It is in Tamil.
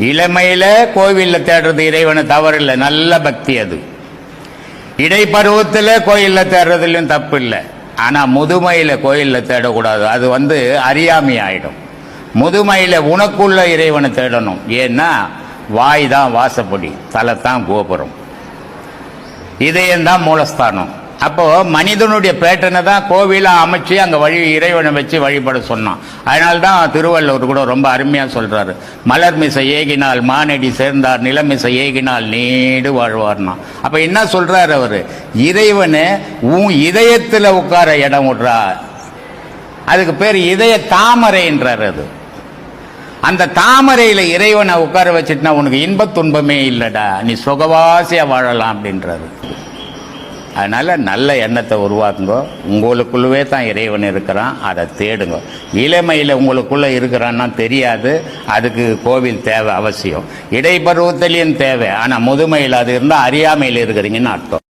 இளமையில கோவில்ல தேடுறது இறைவனை தவறில்லை, நல்ல பக்தி அது. இடைப்பருவத்தில் கோயில்ல தேடுறதுலையும் தப்பு இல்லை. ஆனா முதுமையில கோயில்ல தேடக்கூடாது, அது அறியாமை ஆயிடும். முதுமையில உனக்குள்ள இறைவனை தேடணும். ஏன்னா வாய் தான் வாசப்படி, தலை தான் கோபுரம், இதயம்தான் மூலஸ்தானம். அப்போ மனிதனுடைய பேட்டனை தான் கோவிலா அமைச்சு அங்க இறைவனை வச்சு வழிபட சொன்னான். அதனால்தான் திருவள்ளுவர் கூட ரொம்ப அருமையா சொல்றாரு, மலர்மிசை ஏகினால் மானடி சேர்ந்தார், நிலமிசை ஏகினால் நீடு வாழ்வார்னா. அப்ப என்ன சொல்றாரு அவரு, இறைவனை உன் இதயத்துல உட்கார இடம் விடுறா, அதுக்கு பேர் இதய தாமரைன்றார். அது அந்த தாமரையில இறைவனை உட்கார வச்சுட்டுனா உனக்கு இன்பத் துன்பமே இல்லடா, நீ சுகவாசியா வாழலாம் அப்படின்றாரு. அதனால நல்ல எண்ணத்தை உருவாக்குங்க. உங்களுக்குள்ளவே தான் இறைவன் இருக்கிறான், அதை தேடுங்க. இளமையில் உங்களுக்குள்ள இருக்கிறான்னா தெரியாது, அதுக்கு கோவில் தேவை அவசியம். இடைப்பருவத்திலையும் தேவை. ஆனால் முதுமையில் அது இருந்தால் அறியாமையில் இருக்கிறீங்கன்னு அர்த்தம்.